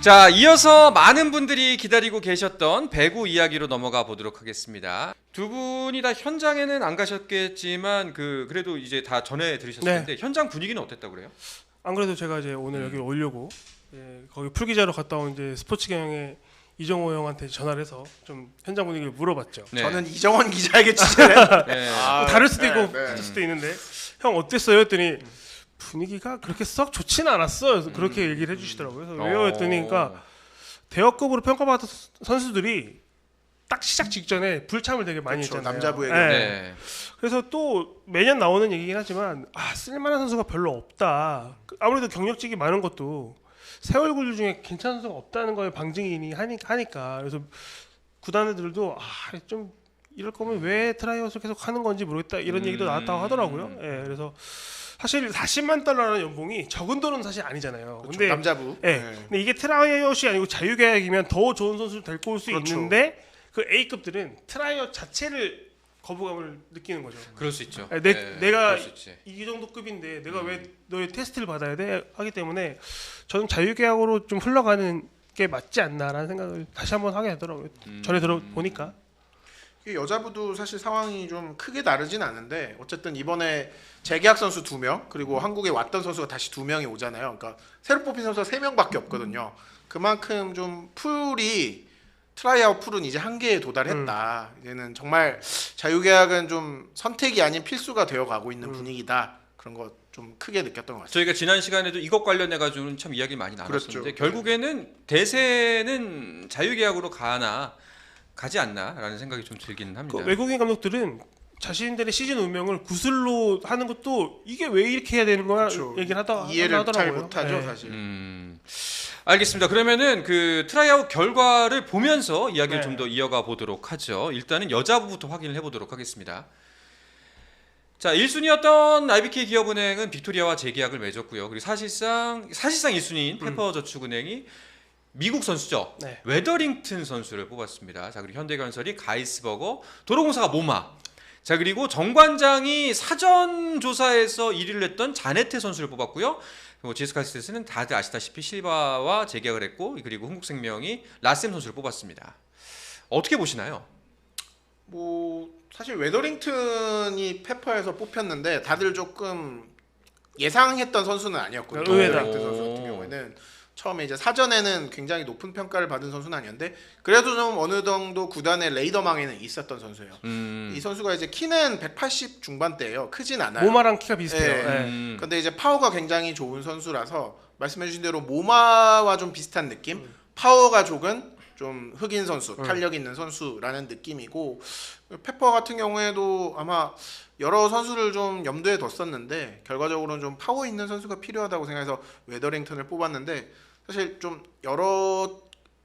자, 이어서 많은 분들이 기다리고 계셨던 배구 이야기로 넘어가 보도록 하겠습니다. 두 분이 다 현장에는 안 가셨겠지만 그래도 이제 다 전해 들으셨을 텐데 현장 분위기는 어땠다고 그래요? 안 그래도 제가 이제 오늘 여기 오려고 거기 풀기자로 갔다 온 이제 스포츠 경영의 이정호 형한테 전화를 해서 좀 현장 분위기를 물어봤죠. 네. 저는 이정원 기자에게 취재를 네. 뭐 다를 수도 있고 네. 같을 수도 있는데 형 어땠어요? 했더니 분위기가 그렇게 썩 좋지는 않았어. 그래서 그렇게 얘기를 해주시더라고요. 그래서 왜요? 했더니 그러니까 대여급으로 평가받은 선수들이 딱 시작 직전에 불참을 되게 많이 그렇죠, 했잖아요. 남자부의 네. 네. 그래서 또 매년 나오는 얘기긴 하지만 쓸만한 선수가 별로 없다. 아무래도 경력직이 많은 것도 새 얼굴 중에 괜찮은 선수가 없다는 거에 방증이니 하니까 그래서 구단들도 좀 이럴 거면 왜 트라이아웃을 계속 하는 건지 모르겠다 이런 얘기도 나왔다고 하더라고요. 예, 그래서 사실 40만 달러라는 연봉이 적은 돈은 사실 아니잖아요. 그렇죠, 근데 남자부. 근데 이게 트라이아웃이 아니고 자유계약이면 더 좋은 선수를 데리고 올 수 그렇죠. 있는데 그 A급들은 트라이아웃 자체를 거부감을 느끼는 거죠. 그럴 수 있죠. 내가 그럴 수 있지. 이 정도 급인데 내가 왜 너의 테스트를 받아야 돼 하기 때문에 저는 자유계약으로 좀 흘러가는 게 맞지 않나라는 생각을 다시 한번 하게 되더라고요. 전에 들어보니까. 여자부도 사실 상황이 좀 크게 다르진 않은데 어쨌든 이번에 재계약 선수 2명 그리고 한국에 왔던 선수가 다시 2명이 오잖아요. 그러니까 새로 뽑힌 선수가 3명밖에 없거든요. 그만큼 좀 풀이 트라이아웃 풀은 이제 한계에 도달했다. 이제는 정말 자유계약은 좀 선택이 아닌 필수가 되어가고 있는 분위기다. 그런 거 좀 크게 느꼈던 것 같습니다. 저희가 지난 시간에도 이것 관련해 가지고는 참 이야기 많이 나눴었는데 그렇죠. 결국에는 대세는 자유계약으로 가지 않나라는 생각이 좀 들기는 합니다. 그 외국인 감독들은 자신들의 시즌 운명을 구슬로 하는 것도 이게 왜 이렇게 해야 되는 거야 그렇죠. 얘기를 이해를 하더라고요. 잘 못하죠, 네. 사실. 알겠습니다. 그러면은 그 트라이아웃 결과를 보면서 이야기를 네. 좀 더 이어가 보도록 하죠. 일단은 여자부부터 확인을 해보도록 하겠습니다. 자, 1순위였던 IBK 기업은행은 빅토리아와 재계약을 맺었고요. 그리고 사실상 1순위인 페퍼저축은행이 미국 선수죠. 네. 웨더링턴 선수를 뽑았습니다. 자, 그리고 현대건설이 가이스버거, 도로공사가 모마. 자, 그리고 정관장이 사전 조사에서 1위를 했던 자네테 선수를 뽑았고요. 그리고 GS카시스는 다들 아시다시피 실바와 재계약을 했고, 그리고 흥국생명이 라셈 선수를 뽑았습니다. 어떻게 보시나요? 뭐 사실 웨더링턴이 페퍼에서 뽑혔는데 다들 조금 예상했던 선수는 아니었거든요. 의외다. 웨더링턴 선수 같은 경우에는 처음에 이제 사전에는 굉장히 높은 평가를 받은 선수는 아니었는데 그래도 좀 어느 정도 구단의 레이더망에는 있었던 선수예요. 이 선수가 이제 키는 180 중반대예요. 크진 않아요. 모마랑 키가 비슷해요. 네. 네. 근데 이제 파워가 굉장히 좋은 선수라서 말씀해주신 대로 모마와 좀 비슷한 느낌. 파워가 조금 좀 흑인 선수, 탄력 있는 선수라는 느낌이고 페퍼 같은 경우에도 아마 여러 선수를 좀 염두에 뒀었는데 결과적으로는 좀 파워 있는 선수가 필요하다고 생각해서 웨더링턴을 뽑았는데 사실 좀 여러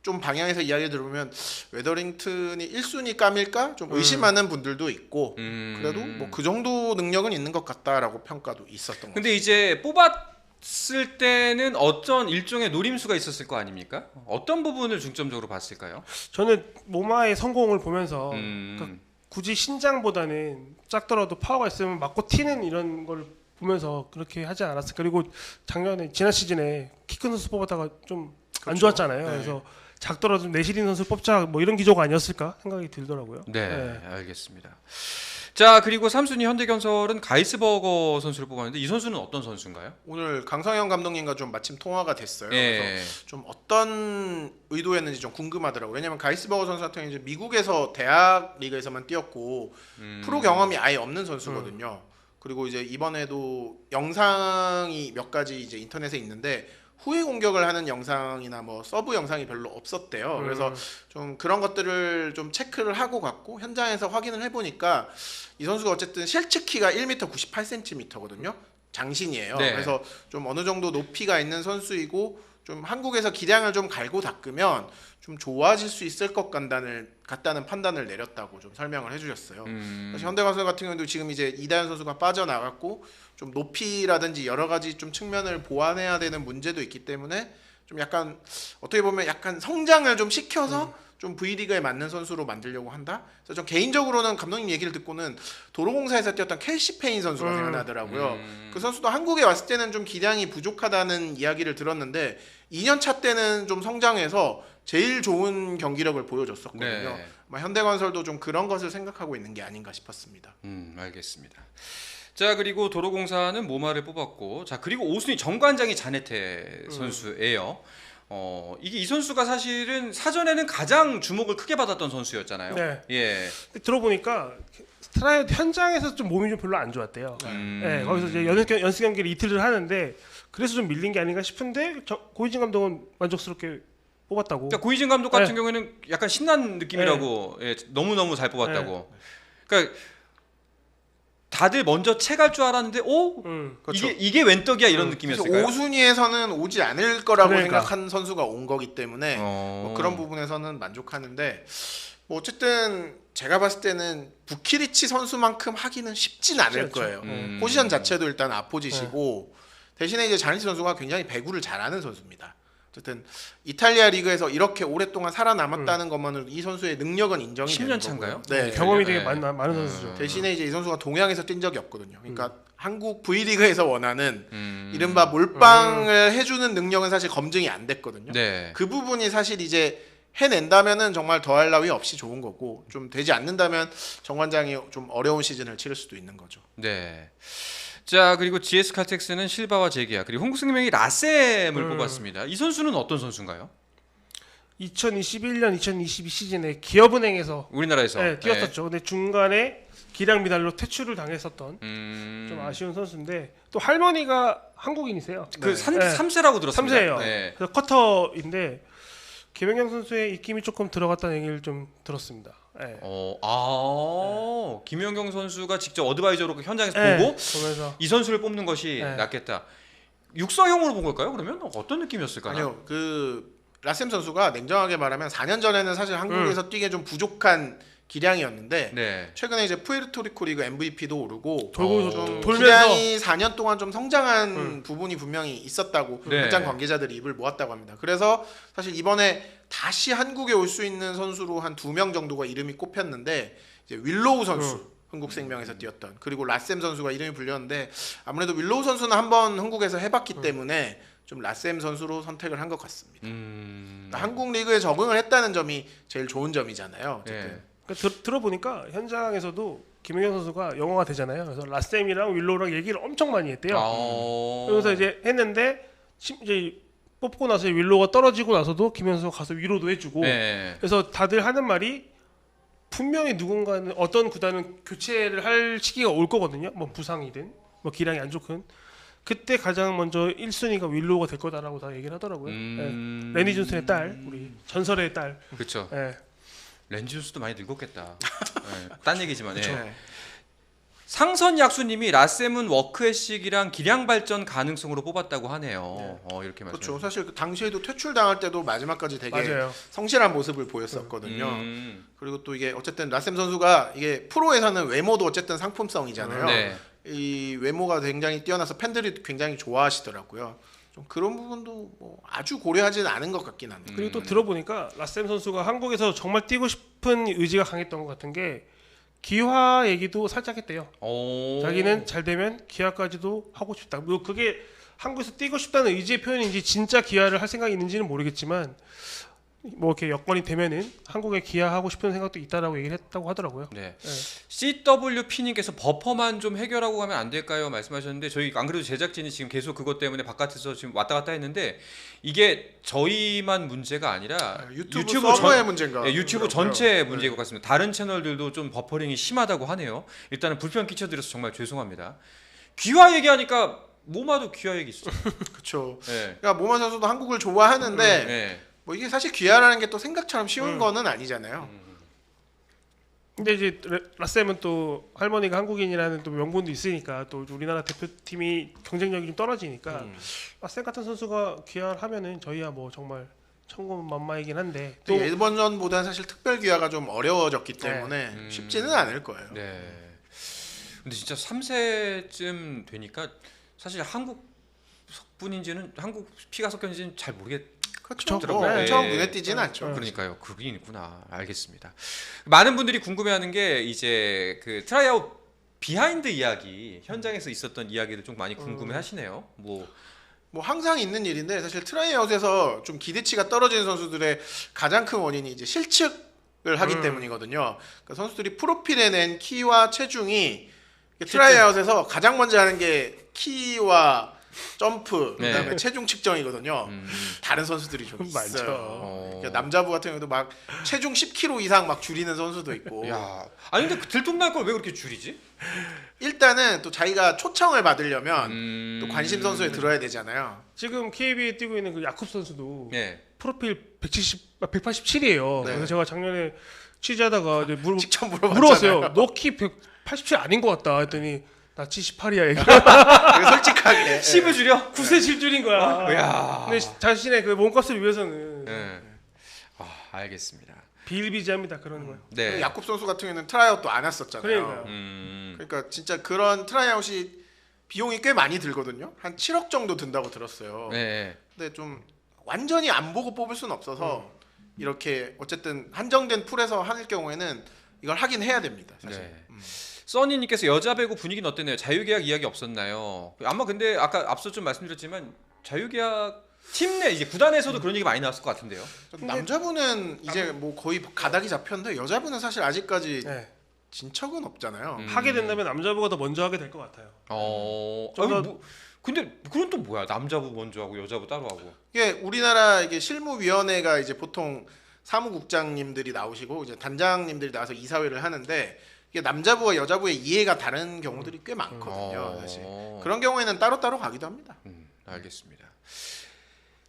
좀 방향에서 이야기 들어보면 웨더링턴이 1순위 감일까 좀 의심하는 분들도 있고 그래도 뭐 그 정도 능력은 있는 것 같다라고 평가도 있었던 것 같아요. 근데 이제 뽑았을 때는 어떤 일종의 노림수가 있었을 거 아닙니까? 어떤 부분을 중점적으로 봤을까요? 저는 모마의 성공을 보면서 그러니까 굳이 신장보다는 작더라도 파워가 있으면 맞고 튀는 이런 걸 보면서 그렇게 하지 않았을까. 그리고 작년에 지난 시즌에 키 큰 선수 뽑았다가 좀 안 그렇죠. 좋았잖아요. 네. 그래서 작더라도 내실인 선수 뽑자 뭐 이런 기조가 아니었을까 생각이 들더라고요. 네, 알겠습니다. 자, 그리고 3순위 현대건설은 가이스버거 선수를 뽑았는데 이 선수는 어떤 선수인가요? 오늘 강성현 감독님과 좀 마침 통화가 됐어요. 예. 그래서 좀 어떤 의도였는지 좀 궁금하더라고요. 왜냐면 가이스버거 선수 같은 경우는 이제 미국에서 대학 리그에서만 뛰었고 프로 경험이 아예 없는 선수거든요. 그리고 이제 이번에도 영상이 몇 가지 이제 인터넷에 있는데 후위 공격을 하는 영상이나 뭐 서브 영상이 별로 없었대요. 그래서 좀 그런 것들을 좀 체크를 하고 갔고 현장에서 확인을 해보니까 이 선수가 어쨌든 실측 키가 1m 98cm거든요. 장신이에요. 네. 그래서 좀 어느 정도 높이가 있는 선수이고 좀 한국에서 기량을 좀 갈고 닦으면 좀 좋아질 수 있을 것 같다는 판단을 내렸다고 좀 설명을 해주셨어요. 사실 현대건설 같은 경우도 지금 이제 이다현 선수가 빠져나갔고 좀 높이라든지 여러 가지 좀 측면을 보완해야 되는 문제도 있기 때문에 좀 약간 어떻게 보면 약간 성장을 좀 시켜서 좀 V리그에 맞는 선수로 만들려고 한다. 그래서 좀 개인적으로는 감독님 얘기를 듣고는 도로공사에서 뛰었던 켈시 페인 선수가 생각나더라고요. 그 선수도 한국에 왔을 때는 좀 기량이 부족하다는 이야기를 들었는데 2년 차 때는 좀 성장해서 제일 좋은 경기력을 보여줬었거든요. 네. 아마 현대건설도 좀 그런 것을 생각하고 있는 게 아닌가 싶었습니다. 알겠습니다. 자, 그리고 도로공사는 모마를 뽑았고, 자, 그리고 5순위 정관장이 자네테 선수예요. 이게 이 선수가 사실은 사전에는 가장 주목을 크게 받았던 선수였잖아요. 네. 예. 근데 들어보니까 스트라이드 현장에서 좀 몸이 좀 별로 안 좋았대요. 네, 거기서 이제 연습 경기를 이틀을 하는데 그래서 좀 밀린 게 아닌가 싶은데 고이진 감독은 만족스럽게 뽑았다고. 그러니까 고이진 감독 같은 네. 경우에는 약간 신난 느낌이라고 예, 너무너무 잘 뽑았다고. 그러니까 다들 먼저 채갈 줄 알았는데 그렇죠. 이게 웬 떡이야 이런 그래서 느낌이었을까요? 5순위에서는 오지 않을 거라고 그러니까. 생각한 선수가 온 거기 때문에 뭐 그런 부분에서는 만족하는데 뭐 어쨌든 제가 봤을 때는 부키리치 선수만큼 하기는 쉽진 않을 않죠. 거예요. 포지션 자체도 일단 아포지시고 대신에 이제 자니치 선수가 굉장히 배구를 잘하는 선수입니다. 어쨌든 이탈리아 리그에서 이렇게 오랫동안 살아남았다는 것만으로 이 선수의 능력은 인정이 10년 되는 차인가요? 거고요. 네. 경험이 되게 네. 많은 선수죠. 대신에 이제 이 선수가 동양에서 뛴 적이 없거든요. 그러니까 한국 V리그에서 원하는 음. 이른바 몰빵을 해주는 능력은 사실 검증이 안 됐거든요. 네. 그 부분이 사실 이제 해낸다면은 정말 더할 나위 없이 좋은 거고 좀 되지 않는다면 정관장이 좀 어려운 시즌을 치를 수도 있는 거죠. 네. 자, 그리고 GS 칼텍스는 실바와 제기야, 그리고 홍국생명이 라셈을 뽑았습니다. 이 선수는 어떤 선수인가요? 2021년, 2022 시즌에 기업은행에서 우리나라에서 네, 뛰었었죠. 근데 중간에 기량 미달로 퇴출을 당했었던 네. 좀 아쉬운 선수인데 또 할머니가 한국인이세요. 그 네. 3세라고 들었습니다. 3세예요. 네. 그래서 커터인데 김연경 선수의 입김이 조금 들어갔다는 얘기를 좀 들었습니다. 네. 김연경 선수가 직접 어드바이저로 현장에서 네, 보고 보면서 이 선수를 뽑는 것이 네. 낫겠다. 육성형으로 본 걸까요? 그러면 어떤 느낌이었을까요? 아니요, 그 라셈 선수가 냉정하게 말하면 4년 전에는 사실 한국에서 뛰기 좀 부족한 기량이었는데 네. 최근에 이제 푸에르토리코 리그 MVP도 오르고 돌고 좀 돌면서 기량이 4년 동안 좀 성장한 부분이 분명히 있었다고 네. 현장 관계자들이 입을 모았다고 합니다. 그래서 사실 이번에 다시 한국에 올 수 있는 선수로 한 2명 정도가 이름이 꼽혔는데 이제 윌로우 선수 흥국생명에서 뛰었던 그리고 라셈 선수가 이름이 불렸는데 아무래도 윌로우 선수는 한번 한국에서 해봤기 때문에 좀 라셈 선수로 선택을 한 것 같습니다. 한국 리그에 적응을 했다는 점이 제일 좋은 점이잖아요. 어쨌든. 네. 그러니까 들어보니까 현장에서도 김연경 선수가 영어가 되잖아요. 그래서 라셈이랑 윌로우랑 얘기를 엄청 많이 했대요. 그래서 이제 했는데 이제 뽑고 나서 윌로우가 떨어지고 나서도 김연경 선수가 가서 위로도 해주고 네. 그래서 다들 하는 말이 분명히 누군가는 어떤 구단은 교체를 할 시기가 올 거거든요. 뭐 부상이든 뭐 기량이 안 좋든 그때 가장 먼저 1순위가 윌로우가 될 거다라고 다 얘기를 하더라고요. 네. 레니 존슨의 딸, 우리 전설의 딸. 그렇죠. 네. 렌지 존스도 많이 늙었겠다. 네. 딴 얘기지만. 예. 네. 상선 약수님이 라셈은 워크애식이랑 기량 발전 가능성으로 뽑았다고 하네요. 이렇게 말씀. 그렇죠. 사실 그 당시에도 퇴출 당할 때도 마지막까지 되게 맞아요. 성실한 모습을 보였었거든요. 그리고 또 이게 어쨌든 라셈 선수가 이게 프로에서는 외모도 어쨌든 상품성이잖아요. 네. 이 외모가 굉장히 뛰어나서 팬들이 굉장히 좋아하시더라고요. 좀 그런 부분도 뭐 아주 고려하지는 않은 것 같긴 합니다. 그리고 또 들어보니까 라셈 선수가 한국에서 정말 뛰고 싶은 의지가 강했던 것 같은 게 기화 얘기도 살짝 했대요. 자기는 잘 되면 기아까지도 하고 싶다. 뭐 그게 한국에서 뛰고 싶다는 의지의 표현인지 진짜 기아를 할 생각이 있는지는 모르겠지만 뭐 이렇게 여건이 되면은 한국에 기아하고 싶은 생각도 있다라고 얘기를 했다고 하더라고요. 네. 네. CWP님께서 버퍼만 좀 해결하고 가면 안 될까요? 말씀하셨는데 저희 안 그래도 제작진이 지금 계속 그것 때문에 바깥에서 지금 왔다 갔다 했는데 이게 저희만 문제가 아니라 유튜브 서버의 문제인가? 예, 유튜브 전체 문제인 것 같습니다. 다른 채널들도 좀 버퍼링이 심하다고 하네요. 일단은 불편 끼쳐드려서 정말 죄송합니다. 귀화 얘기하니까 모마도 귀화 얘기 있죠. 그렇죠. 네. 그러니까 모마 선수도 한국을 좋아하는데 네. 뭐 이게 사실 귀화라는 게 또 생각처럼 쉬운 거는 아니잖아요. 근데 이제 라셈은 또 할머니가 한국인이라는 또 명분도 있으니까 또 우리나라 대표팀이 경쟁력이 좀 떨어지니까 라셈 같은 선수가 기아를 하면은 저희야 뭐 정말 천군만마이긴 한데 또 이번 전보다는 사실 특별 귀화가 좀 어려워졌기 때문에 쉽지는 않을 거예요. 네. 근데 진짜 3세쯤 되니까 사실 한국 분인지는 한국 피가 섞였는지는 잘 모르겠. 그렇죠. 들어가요. 뭐 네. 엄청 눈에 띄진 않죠. 그러니까요. 그게 있구나. 알겠습니다. 많은 분들이 궁금해하는 게 이제 그 트라이아웃 비하인드 이야기, 현장에서 있었던 이야기를 좀 많이 궁금해하시네요. 뭐 항상 있는 일인데 사실 트라이아웃에서 좀 기대치가 떨어지는 선수들의 가장 큰 원인이 이제 실측을 하기 때문이거든요. 그러니까 선수들이 프로필에 낸 키와 체중이 트라이아웃에서 가장 먼저 하는 게 키와 점프, 그다음에 네. 체중 측정이거든요. 다른 선수들이 좀 많죠. 있어요. 그러니까 남자부 같은 경우도 막 체중 10kg 이상 막 줄이는 선수도 있고. 야, 아니 근데 들통날 걸 왜 그렇게 줄이지? 일단은 또 자기가 초청을 받으려면 또 관심 선수에 들어야 되잖아요. 지금 KB에 뛰고 있는 그 야쿱 선수도 네. 프로필 187이에요. 네. 그래서 제가 작년에 취재하다가 이제 직접 물어봤잖아요. 물어봤어요. 너 키 187 아닌 것 같다 했더니 나 78이야. 얘가 되게 솔직하게. 10을 줄여? 9세 7줄인 거야. 야. 근데 자신의 그 몸값을 위해서는 네. 알겠습니다. 비일비재합니다. 그런 거요. 네. 야콥 선수 같은 경우는 트라이아웃도 안 했었잖아요. 그러니까요. 그러니까 진짜 그런 트라이아웃이 비용이 꽤 많이 들거든요. 한 7억 정도 든다고 들었어요. 네. 근데 좀 완전히 안 보고 뽑을 수는 없어서 이렇게 어쨌든 한정된 풀에서 할 경우에는 이걸 하긴 해야 됩니다. 사실. 네. 써니님께서 여자 배구 분위기는 어땠나요? 자유계약 이야기 없었나요? 아마 근데 아까 앞서 좀 말씀드렸지만 자유계약 팀 내 이제 구단에서도 그런 얘기 많이 나왔을 것 같은데요. 남자분은 이제 뭐 거의 가닥이 잡혔는데 여자분은 사실 아직까지 네. 진척은 없잖아요. 하게 된다면 남자부가 더 먼저 하게 될 것 같아요. 아니, 좀 더- 뭐, 근데 그건 또 뭐야? 남자부 먼저 하고 여자부 따로 하고. 이게 우리나라 이게 실무위원회가 이제 보통 사무국장님들이 나오시고 이제 단장님들이 나와서 이사회를 하는데 이게 남자부와 여자부의 이해가 다른 경우들이 꽤 많거든요. 사실 그런 경우에는 따로따로 가기도 합니다. 알겠습니다.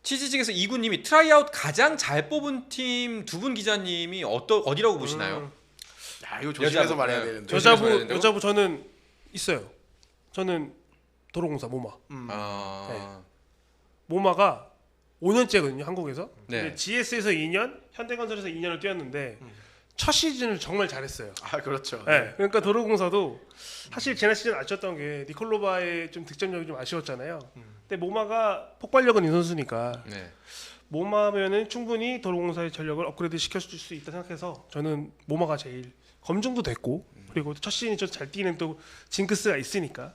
치즈직에서 이구님이 트라이아웃 가장 잘 뽑은 팀 두 분 기자님이 어디라고 보시나요? 야 이거 조심해서 여자부, 말해야 네. 되는데. 조심해서 말해야 된다고? 여자부 저는 있어요. 저는 도로공사 모마. 모마가 5년째거든요. 한국에서. 네. 근데 GS에서 2년, 현대건설에서 2년을 뛰었는데 첫 시즌을 정말 잘했어요. 아 그렇죠. 네. 그러니까 도로공사도 사실 지난 시즌 아쉬웠던 게 니콜로바의 좀 득점력이 좀 아쉬웠잖아요. 근데 모마가 폭발력은 있는 선수니까 네. 모마면은 충분히 도로공사의 전력을 업그레이드 시켜줄 수 있다 생각해서 저는 모마가 제일 검증도 됐고 그리고 첫 시즌이 잘 뛰는 또 징크스가 있으니까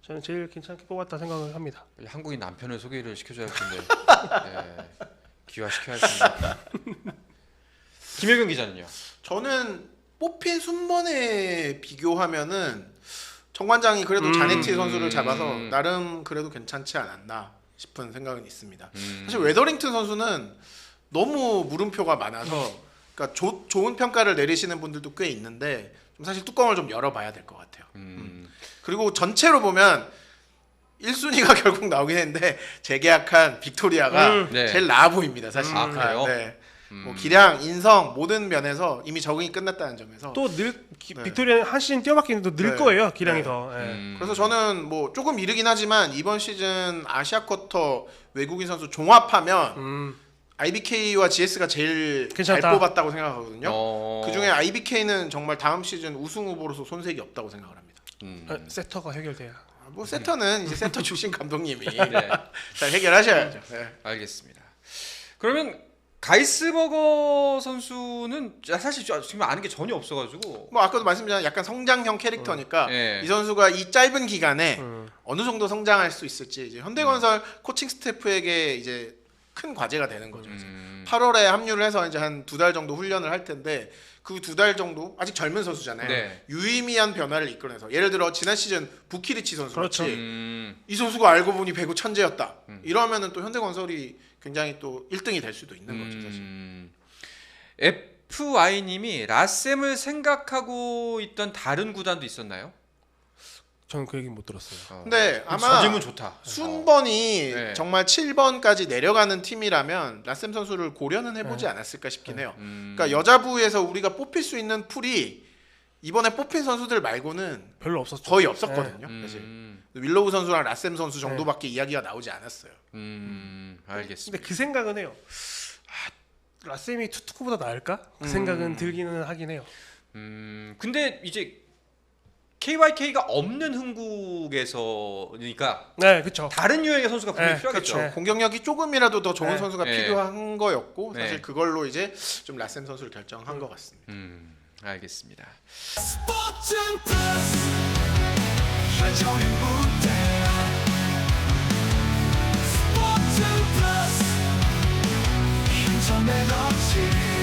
저는 제일 괜찮게 뽑았다 생각을 합니다. 한국인 남편을 소개를 시켜줘야 할 텐데 네. 기화시켜야 할 텐데. 김혜경 기자는요? 저는 뽑힌 순번에 비교하면은 정관장이 그래도 자네티 선수를 잡아서 나름 그래도 괜찮지 않았나 싶은 생각은 있습니다. 사실 웨더링턴 선수는 너무 물음표가 많아서 그러니까 좋은 평가를 내리시는 분들도 꽤 있는데 좀 사실 뚜껑을 좀 열어봐야 될 것 같아요. 그리고 전체로 보면 1순위가 결국 나오긴 했는데 재계약한 빅토리아가 네. 제일 나아 보입니다. 사실. 아, 그래요? 네. 뭐 기량, 인성 모든 면에서 이미 적응이 끝났다는 점에서 또 네. 빅토리아는 한 시즌 뛰어봤기는 늘 네. 거예요. 기량이 네. 더. 예. 그래서 저는 뭐 조금 이르긴 하지만 이번 시즌 아시아 쿼터 외국인 선수 종합하면 IBK와 GS가 제일 잘 괜찮다. 뽑았다고 생각하거든요. 그 그중에 IBK는 정말 다음 시즌 우승 후보로서 손색이 없다고 생각을 합니다. 세터가 해결돼야. 뭐 세터는 이제 세터 출신 감독님이 네. 잘 해결하셔야죠. 네. 알겠습니다. 그러면 가이스버거 선수는 사실 지금 아는 게 전혀 없어가지고 뭐 아까도 말씀드린 약간 성장형 캐릭터니까 네. 이 선수가 이 짧은 기간에 어느 정도 성장할 수 있을지 이제 현대건설 코칭 스태프에게 이제 큰 과제가 되는 거죠. 그래서 8월에 합류를 해서 이제 한 2달 정도 훈련을 할 텐데 그 2달 정도 아직 젊은 선수잖아요. 네. 유의미한 변화를 이끌어내서 예를 들어 지난 시즌 부키리치 선수 그렇죠. 같이 이 선수가 알고 보니 배구 천재였다. 이러면은 또 현대건설이 굉장히 또 1등이 될 수도 있는 거죠, 사실. FY님이 라셈을 생각하고 있던 다른 구단도 있었나요? 저는 그 얘기 못 들었어요. 근데 저 아마 질문 좋다. 순번이 네. 정말 7번까지 내려가는 팀이라면 라셈 선수를 고려는 해보지 않았을까 싶긴 해요. 그러니까 여자부에서 우리가 뽑힐 수 있는 풀이 이번에 뽑힌 선수들 말고는 별로 없었죠. 거의 없었거든요. 사실 윌로우 선수랑 라셈 선수 정도밖에 이야기가 나오지 않았어요. 알겠습니다. 근데 그 생각은 해요. 라셈이 투투쿠보다 나을까? 그 생각은 들기는 하긴 해요. 근데 이제 KYK가 없는 흥국에서니까 네, 그렇죠. 다른 유형의 선수가 분명히 네, 필요하겠죠. 그렇죠. 공격력이 조금이라도 더 좋은 네. 선수가 네. 필요한 거였고 네. 사실 그걸로 이제 좀 라셈 선수를 결정한 것 같습니다. 알겠습니다. 스포츠 플러스 최종의 무대 스포츠 플러스 인터넷 없이